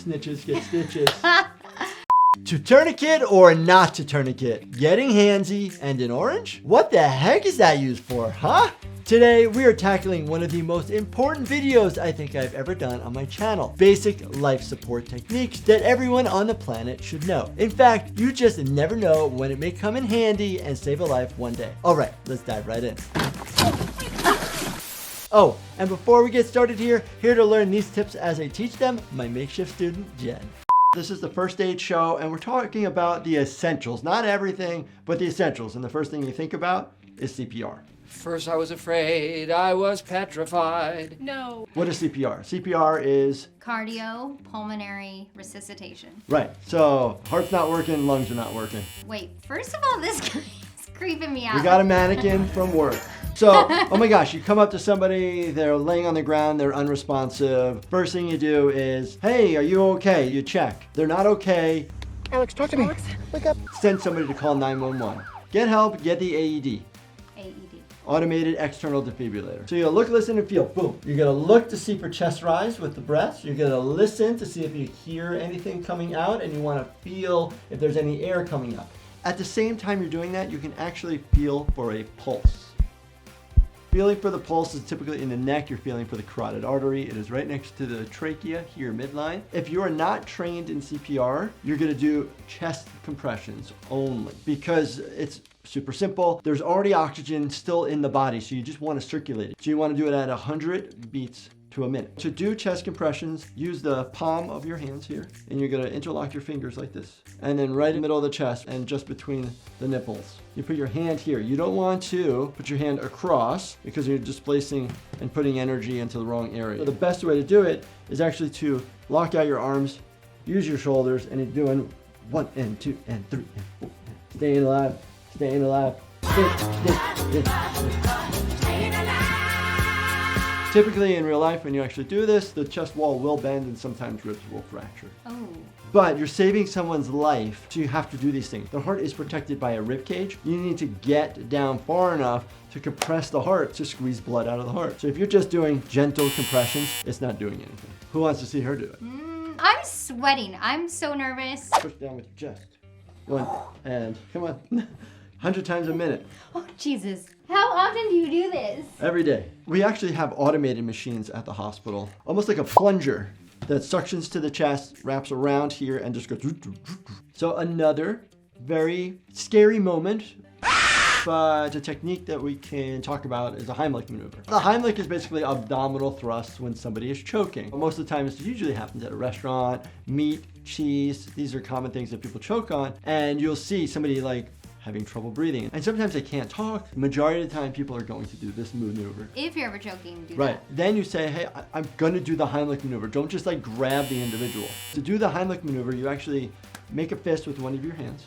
snitches get stitches. To tourniquet or not to tourniquet? Getting handsy and an orange? What the heck is that used for, huh? Today, we are tackling one of the most important videos I think I've ever done on my channel. Basic life support techniques that everyone on the planet should know. In fact, you just never know when it may come in handy and save a life one day. All right, let's dive right in. Oh, and before we get started here to learn these tips as I teach them, my makeshift student, Jen. This is the first aid show, and we're talking about the essentials. Not everything, but the essentials. And the first thing you think about is CPR. First I was afraid, I was petrified. No. What is CPR? CPR is? Cardiopulmonary resuscitation. Right, so heart's not working, lungs are not working. Wait, first of all, this guy is creeping me out. We got a mannequin from work. So, oh my gosh, you come up to somebody, they're laying on the ground, they're unresponsive. First thing you do is, hey, are you okay? You check. They're not okay. Alex, talk to me. Alex, wake up. Send somebody to call 911. Get help, get the AED. AED. Automated external defibrillator. So you'll look, listen, and feel. Boom. You're gonna look to see for chest rise with the breath. You're gonna listen to see if you hear anything coming out, and you wanna feel if there's any air coming up. At the same time you're doing that, you can actually feel for a pulse. Feeling for the pulse is typically in the neck. You're feeling for the carotid artery. It is right next to the trachea here midline. If you are not trained in CPR, you're gonna do chest compressions only because it's super simple. There's already oxygen still in the body, so you just wanna circulate it. So you wanna do it at 100 beats to a minute. To do chest compressions, use the palm of your hands here, and you're gonna interlock your fingers like this. And then right in the middle of the chest and just between the nipples. You put your hand here. You don't want to put your hand across because you're displacing and putting energy into the wrong area. So the best way to do it is actually to lock out your arms, use your shoulders, and you're doing 1 and 2 and 3 and 4. Staying alive, staying alive. Typically in real life, when you actually do this, the chest wall will bend and sometimes ribs will fracture. Oh. But you're saving someone's life, so you have to do these things. The heart is protected by a rib cage. You need to get down far enough to compress the heart to squeeze blood out of the heart. So if you're just doing gentle compressions, it's not doing anything. Who wants to see her do it? I'm sweating. I'm so nervous. Push down with your chest. 1 and come on. 100 times a minute. Oh, Jesus. How often do you do this? Every day. We actually have automated machines at the hospital, almost like a plunger that suctions to the chest, wraps around here, and just goes. So another very scary moment, but a technique that we can talk about is a Heimlich maneuver. The Heimlich is basically abdominal thrust when somebody is choking. Most of the time, it usually happens at a restaurant, meat, cheese. These are common things that people choke on, and you'll see somebody like having trouble breathing. And sometimes they can't talk. The majority of the time, people are going to do this maneuver. If you're ever choking, do Right. that. Then you say, hey, I'm gonna do the Heimlich maneuver. Don't just like grab the individual. To do the Heimlich maneuver, you actually make a fist with one of your hands.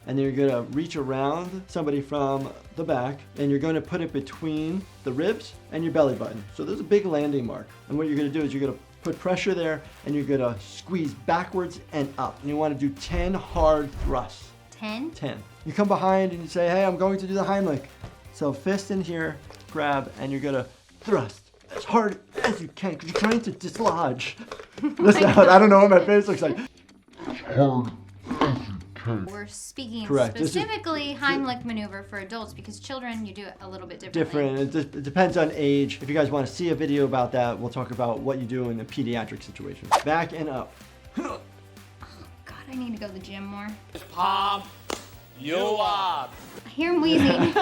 And then you're gonna reach around somebody from the back, and you're gonna put it between the ribs and your belly button. So there's a big landing mark. And what you're gonna do is you're gonna put pressure there, and you're gonna squeeze backwards and up. And you wanna do 10 hard thrusts. 10? 10. You come behind and you say, hey, I'm going to do the Heimlich. So fist in here, grab, and you're gonna thrust as hard as you can, because you're trying to dislodge. Listen, I don't know what my face looks like. We're speaking Correct. specifically Heimlich maneuver for adults because children, you do it a little bit differently. Different. It depends on age. If you guys want to see a video about that, we'll talk about what you do in a pediatric situation. Back and up. God, I need to go to the gym more. Pump you up. I hear him wheezing.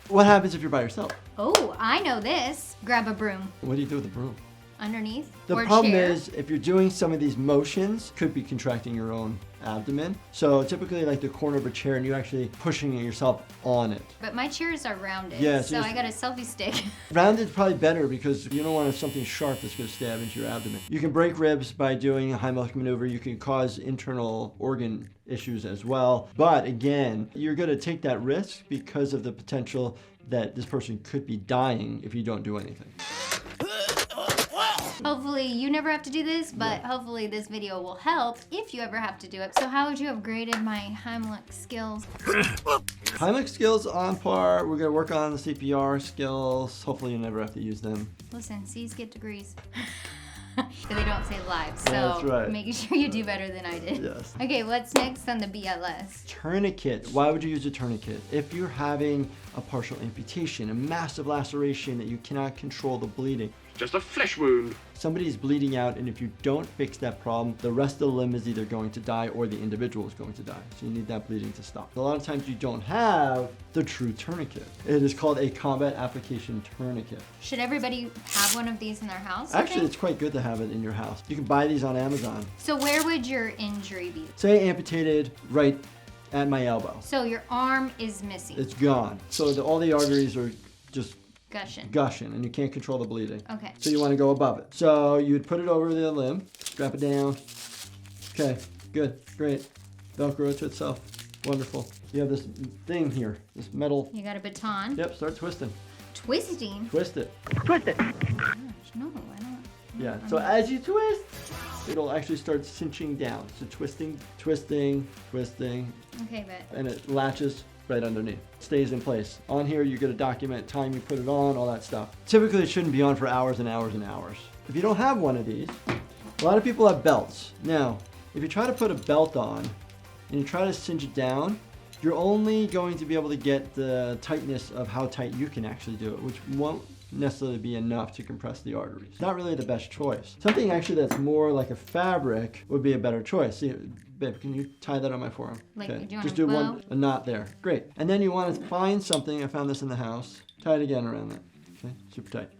What happens if you're by yourself? Oh, I know this. Grab a broom. What do you do with the broom? Underneath The or problem chair. is, if you're doing some of these motions, could be contracting your own abdomen. So typically like the corner of a chair and you're actually pushing yourself on it. But my chairs are rounded, Yeah, so so I got a selfie stick. Rounded is probably better because you don't want something sharp that's going to stab into your abdomen. You can break ribs by doing a Heimlich maneuver. You can cause internal organ issues as well. But again, you're going to take that risk because of the potential that this person could be dying if you don't do anything. Hopefully you never have to do this, but hopefully this video will help if you ever have to do it. So how would you have graded my Heimlich skills? Heimlich skills on par. We're going to work on the CPR skills. Hopefully you never have to use them. Listen, C's get degrees. But they don't say live, so That's right. making sure you do better than I did. Yes. Okay, what's next on the BLS? Tourniquet. Why would you use a tourniquet? If you're having a partial amputation, a massive laceration that you cannot control the bleeding, Just a flesh wound. somebody's bleeding out, and if you don't fix that problem, the rest of the limb is either going to die or the individual is going to die. So you need that bleeding to stop. A lot of times you don't have the true tourniquet. It is called a combat application tourniquet. Should everybody have one of these in their house? Actually, it's quite good to have it in your house. You can buy these on Amazon. So where would your injury be? Say amputated right at my elbow. So your arm is missing. It's gone. So all the arteries are just gushing, and you can't control the bleeding. Okay. So you want to go above it. So you would put it over the limb, strap it down. Okay, good, great. Velcro it to itself. Wonderful. You have this thing here, this metal. You got a baton. Yep, start twisting. Twisting? Twist it. Twist it. Gosh, no, I don't. Yeah, so as you twist, it'll actually start cinching down. So twisting, twisting, twisting, Okay, but and it latches right underneath. Stays in place. On here, you're gonna document time you put it on, all that stuff. Typically, it shouldn't be on for hours and hours and hours. If you don't have one of these, a lot of people have belts. Now, if you try to put a belt on and you try to cinch it down, you're only going to be able to get the tightness of how tight you can actually do it, which won't necessarily be enough to compress the arteries. Not really the best choice. Something actually that's more like a fabric would be a better choice. See, babe, can you tie that on my forearm? Like, do you want just a do bow? a knot there. Great. And then you want to find something, I found this in the house, tie it again around that. Okay, super tight.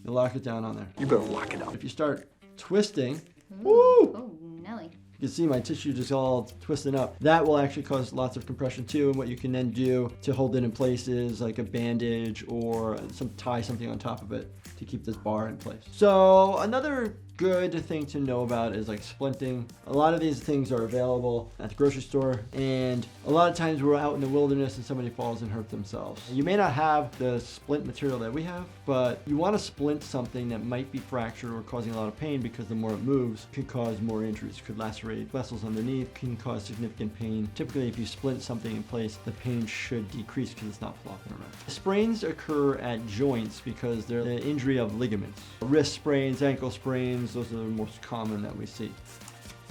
You lock it down on there. You better lock it up. If you start twisting, woo! Oh, Nelly. You can see my tissue just all twisting up. That will actually cause lots of compression too, and what you can then do to hold it in place is like a bandage or tie something on top of it to keep this bar in place. So another good thing to know about is like splinting. A lot of these things are available at the grocery store, and a lot of times we're out in the wilderness and somebody falls and hurt themselves. You may not have the splint material that we have, but you want to splint something that might be fractured or causing a lot of pain, because the more it moves could cause more injuries, could lacerate vessels underneath, can cause significant pain. Typically, if you splint something in place, the pain should decrease because it's not flopping around. Sprains occur at joints because they're the injury of ligaments. Wrist sprains, ankle sprains, those are the most common that we see.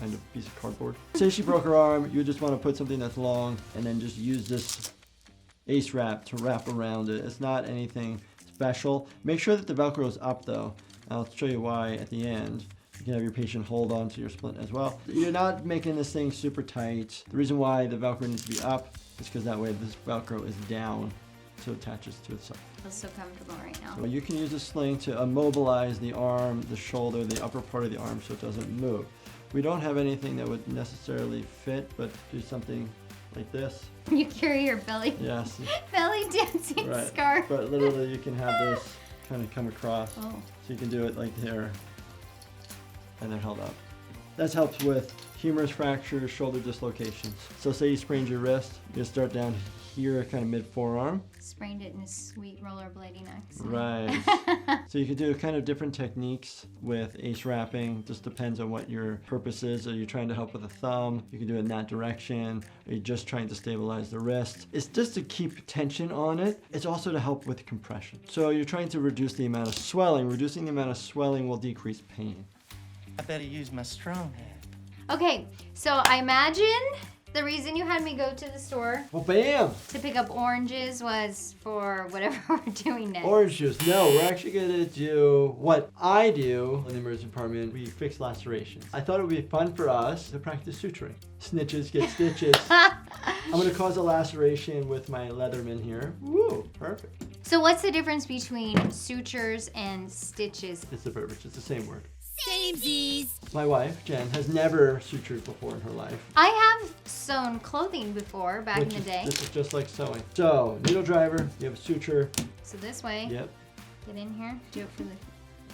And a piece of cardboard. Say she broke her arm, you just want to put something that's long and then just use this ace wrap to wrap around it. It's not anything special. Make sure that the Velcro is up though. I'll show you why at the end. You can have your patient hold on to your splint as well. You're not making this thing super tight. The reason why the Velcro needs to be up is because that way this Velcro is down so it attaches to itself. Feels so comfortable right now. So you can use a sling to immobilize the arm, the shoulder, the upper part of the arm so it doesn't move. We don't have anything that would necessarily fit, but do something like this. You carry your belly Yes. belly dancing Right. scarf. But literally you can have this kind of come across. Oh. So you can do it like here, and they're held up. That helps with humerus fractures, shoulder dislocations. So say you sprained your wrist, you start down here, kind of mid forearm. Sprained it in a sweet rollerblading accent. Right. So you can do kind of different techniques with ace wrapping. Just depends on what your purpose is. Are you trying to help with the thumb? You can do it in that direction. Are you just trying to stabilize the wrist? It's just to keep tension on it. It's also to help with compression. So you're trying to reduce the amount of swelling. Reducing the amount of swelling will decrease pain. I better use my strong hand. Okay, so I imagine the reason you had me go to the store Well, bam! to pick up oranges was for whatever we're doing next. Orange juice. No, we're actually going to do what I do in the emergency department. We fix lacerations. I thought it would be fun for us to practice suturing. Snitches get stitches. I'm going to cause a laceration with my Leatherman here. Woo, perfect. So what's the difference between sutures and stitches? It's the verbiage. It's the same word. Samesies. My wife, Jen, has never sutured before in her life. I have sewn clothing before back in the day. This is just like sewing. So, needle driver, you have a suture. So this way, Yep. get in here, do it for the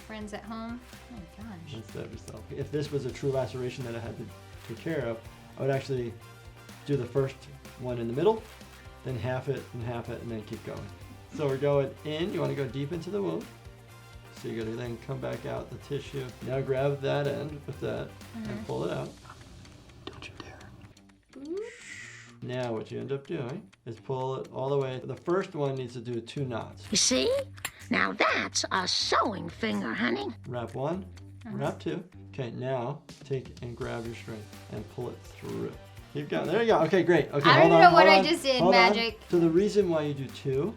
friends at home. Oh my gosh. That's that yourself. If this was a true laceration that I had to take care of, I would actually do the first one in the middle, then half it, and then keep going. So we're going in. You want to go deep into the wound. So you're going to then come back out the tissue. Now grab that end with that and pull it out. Don't you dare. Now what you end up doing is pull it all the way. The first one needs to do 2 knots. You see? Now that's a sewing finger, honey. Wrap one, wrap two. Okay, now take and grab your string and pull it through. Keep going. There you go. Okay, great. Okay, I don't hold know on, what hold I on, just did, hold on. magic. So the reason why you do two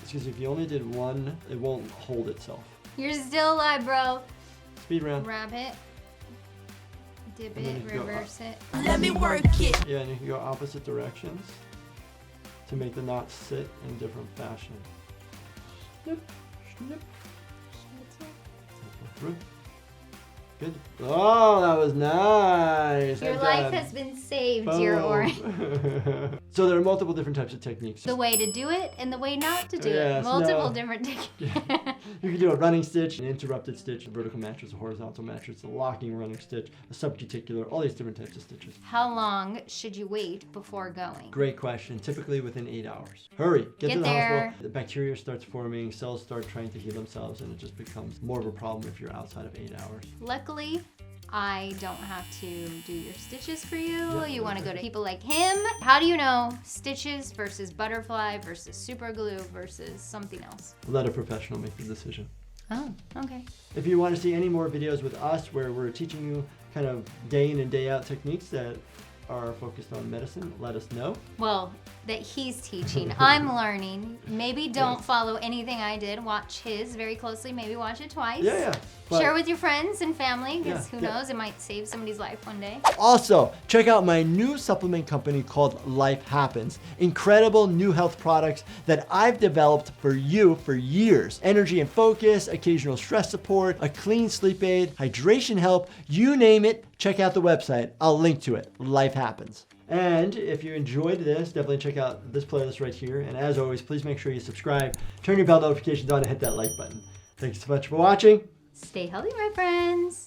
is because if you only did one, it won't hold itself. You're still alive, bro. Speed round. Wrap it. Dip And then it, you can go reverse it. Let me work it. Yeah, and you can go opposite directions to make the knot sit in different fashion. Snip, snip. Pull through. Good. Oh, that was nice. Your And life done. has been saved, dear Boom. Orange. So there are multiple different types of techniques. The way to do it and the way not to do Yes, it. Multiple no. different techniques. You can do a running stitch, an interrupted stitch, a vertical mattress, a horizontal mattress, a locking running stitch, a subcuticular, all these different types of stitches. How long should you wait before going? Great question. Typically within 8 hours. Hurry, get to the there. hospital. The bacteria starts forming, cells start trying to heal themselves, and it just becomes more of a problem if you're outside of 8 hours. Luckily, I don't have to do your stitches for you. Yeah, You want to go to okay. people like him. How do you know stitches versus butterfly versus super glue versus something else? Let a professional make the decision. Oh, okay. If you want to see any more videos with us where we're teaching you kind of day in and day out techniques that are focused on medicine, let us know. Well, that he's teaching. I'm learning. Maybe don't follow anything I did. Watch his very closely. Maybe watch it twice. Yeah. But Share with your friends and family, because Yeah, who yeah. knows, it might save somebody's life one day. Also, check out my new supplement company called Life Happens. Incredible new health products that I've developed for you for years. Energy and focus, occasional stress support, a clean sleep aid, hydration help, you name it. Check out the website. I'll link to it. Life Happens. And if you enjoyed this, definitely check out this playlist right here. And as always, please make sure you subscribe, turn your bell notifications on, and hit that like button. Thanks so much for watching. Stay healthy, my friends.